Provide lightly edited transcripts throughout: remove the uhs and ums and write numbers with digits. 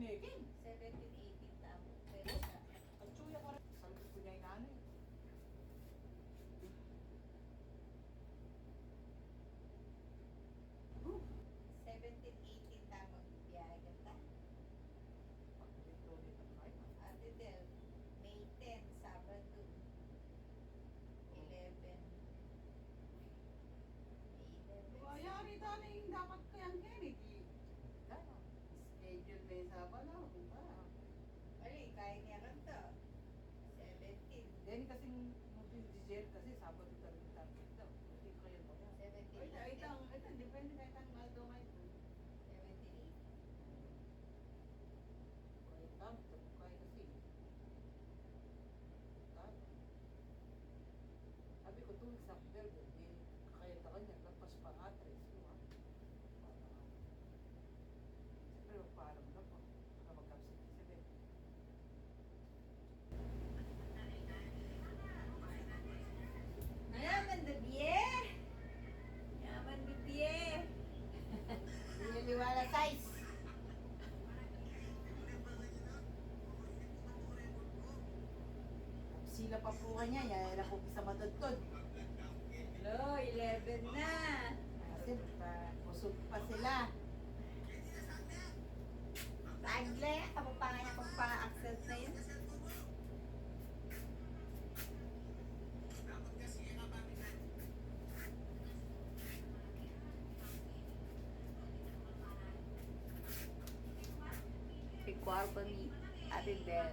Nekin. 17, 18 tamo. Pero sa Ang tsuya ka rin. Sabi ko niya yung ano eh. Oh, 17, 18 tamo. Biyahe ka ta. pag dito dito tayo. Ate Del, May 10, Sabado. 11. May 11. Ayari taning dapat kayang Kennedy. Kaya. Schedule na yung Sabado. Ali, kaya niya lang to. 17. Then kasi nung Giselle kasi Sabado talaga target daw. Hindi ko kaya mo yan. 17, Ito, depende kahit ang Aldo ngayon. 17, Kaya tama. Kaya kasi. Tama. Sabi ko 2 weeks after, hindi kaya ta kanya. Lapas pa nga 3. Siyempre parang na po. Baka mag-absent si Ben. Yaman na biye! Yaman na biye! Niliwala size. Sila pa po niya, yan na po sa matutod. Hello, 11 na! Kasi busog pa sila. Tagle, kapapangan niya kung pa-access na yun. Si kwarto ni Ate Del.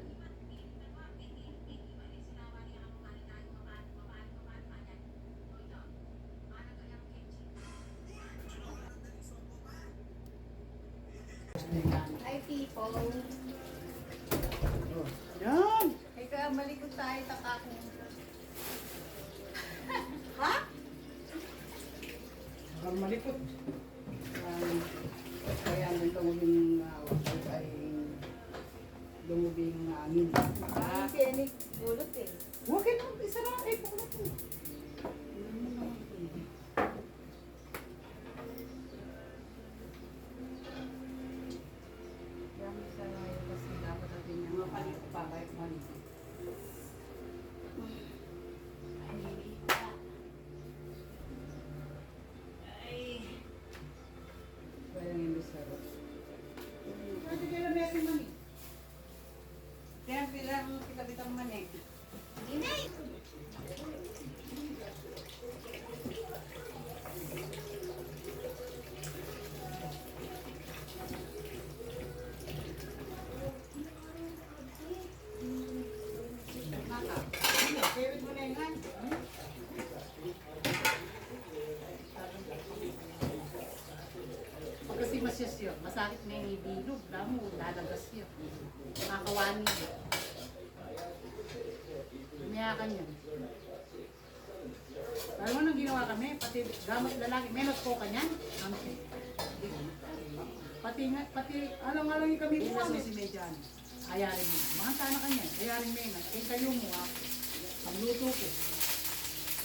Hi people! Yan! Ikaw, malikot tayo takakong. Ha? Ang malipot. Kaya nang lumubing wakit ay lumubing angin. Ang tinig gulot eh. Huwag ka naman, isa na ay po na po. Hindi mo naman pwede. Kaya isa na yun kasi dapat natin yung mga palit pa kahit malipot. Kaya yung bisarap. Pwede kayo na meron mani. Kaya bilang kita-bitang manig. Inay! Naka. Kaya mo na yung Pag kasi masyas yun, masakit na yung ibilog, damo, lalagas yun. Makakawani yun. Umiyakan yun. Alam mo nang ginawa kami, pati gamot lalaki, menos po kanyan. Pati, alang-alang yung kami po kami si Medjan. Ayarin mo. Mga sana kanya, ayarin mo yun. Eh kayo mo ha, ang luto ko.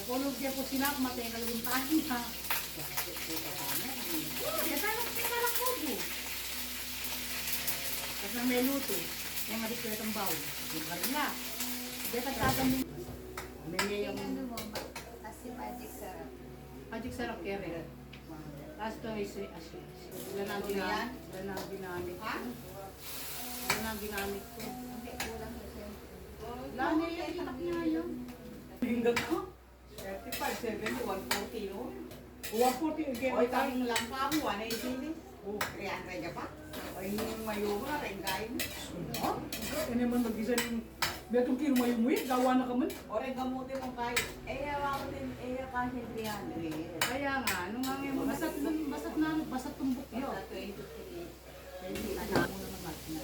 Kukulog niya po sinap, matay kalawin tayo ha. Kaya parang kubo. Tapos na may luto. Kaya nga dito itong bawl. Yung karila. Kaya tagtagan yung... May Yung yung... ano mo, kasi magic sarap. Magic sarap kere. Tapos ito is... Ilan ang ginamit. Ilan ang ginamit. Ha? Ilan ang ginamit ko. Hindi, kulang na siya. Lani yan, itak niya yun. Hingga ko. 35, 70, 140 no? 140 again. O itang lang pa mo, 180 Oh, 300 ka pa? Ay, mayuma, rin Oh, ano naman mag-isa ng... Betong kilo mo yung muwi, gawa na ka man. O rin gamutin mong kayo. Eh, ako din, kasi 300. Kaya nga, ano nga ngayon, basat tumbok yun. Sa 23. Kaya hindi na mo naman natin.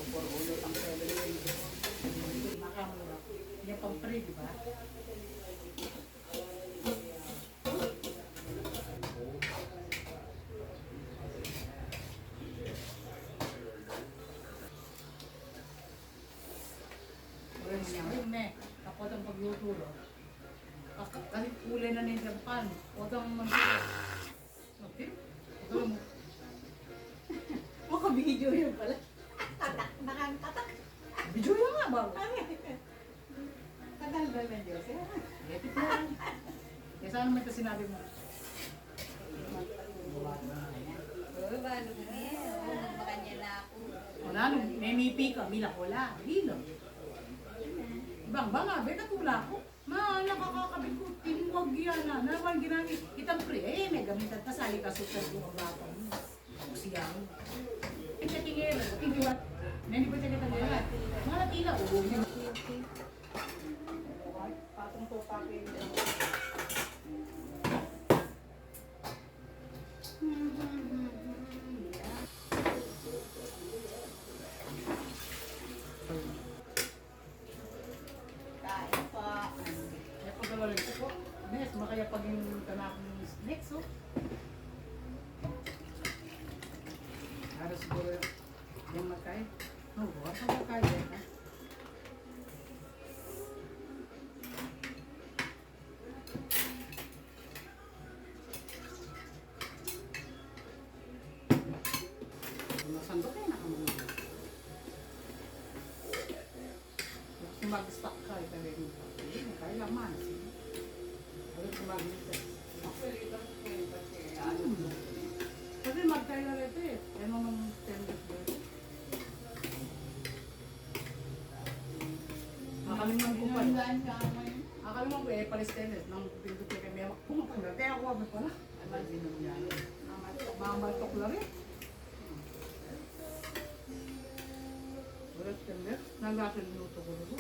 Por-ulo ang 7. Makamura. Yan pang free, di ba? Ayun ne, kapot ang pagluto. Kasi kulay na nila yung pan. Huwag kang mag... Okay? Huwag kang... Huwag kang Video yun pala. Tatak, tatak. Video yun nga ba? Tagal ba ng Diyos? Epit na lang. Kaya saan naman ito sinabi mo? Oo, ba, ano nga yan? Magmakanya na ako. Wala, nung nemipi ka, milak wala. Hilo. Bang, nga, beka tula ko. Nakakakabit ko, tinuwag yan na. Naman ginamit. Itang pre, may gamitan pa sa ka sa yung bata mo. Ako siya. Kaya tingin, tingiwat. Nani ba siya kita mga natila, oo. Patong to papel. Kain pa. Kaya pagkalarin ko po, Nes, makaya pag yung tanak ng snacks, oh. Para siguro yung magkay. Oh, wala ka magkay, ha? Masandok kayo nakamulong. Kung mag-stock ka, ito rin yung papel. Kaya laman. Ayun kung mag-stock. Kasi mag-try na rin ito eh. Yan naman 10 days ba ito? Akaliman ko pa. Akaliman ko eh, palistenes. Nang pindot ko kami. Pumapunta. Kaya ako wabit pala. Ay, binom yan. Mamaltok na rin. September, nagasan minuto ko rin.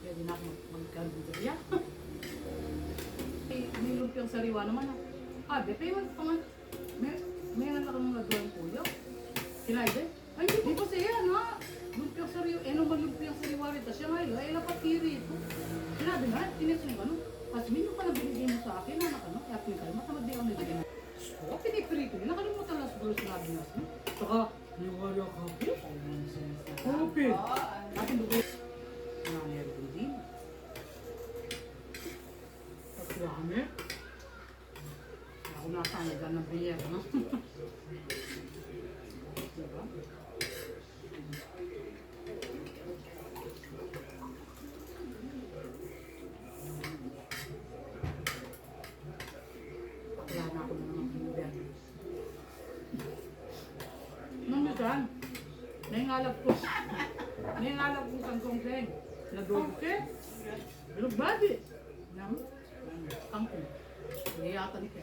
Kaya din ako magkandidriya. May lumpiang sariwa naman ako. De, payment pa nga. May nga nakang nagawang kuya. Kinaide? Ay, hindi ko kasi yan ha. Lumpiang sariwa. Naman lumpiang sariwa rin. Tapos siya ngayon, ay napatiri ito. Sinabi nga, tinesin ko ano. Pasmin yung pala binigay mo sa akin, anak ano. Kaya pinagay, matamad din ako nabigay mo. So, piniprito. Nakalimutan lang siguro sinabi niya. Saka, niwala ka po. Kopi. Akin doon. Nangyari din. Pagkakami. Ako nasa nagdan ng biyer, no? Diba? Wala na ako naman ng biyer. Nung minsan, naingalap ko kangkong keng. Nadogo ke. Pero badi. Nang kangkong. Niyatan ke.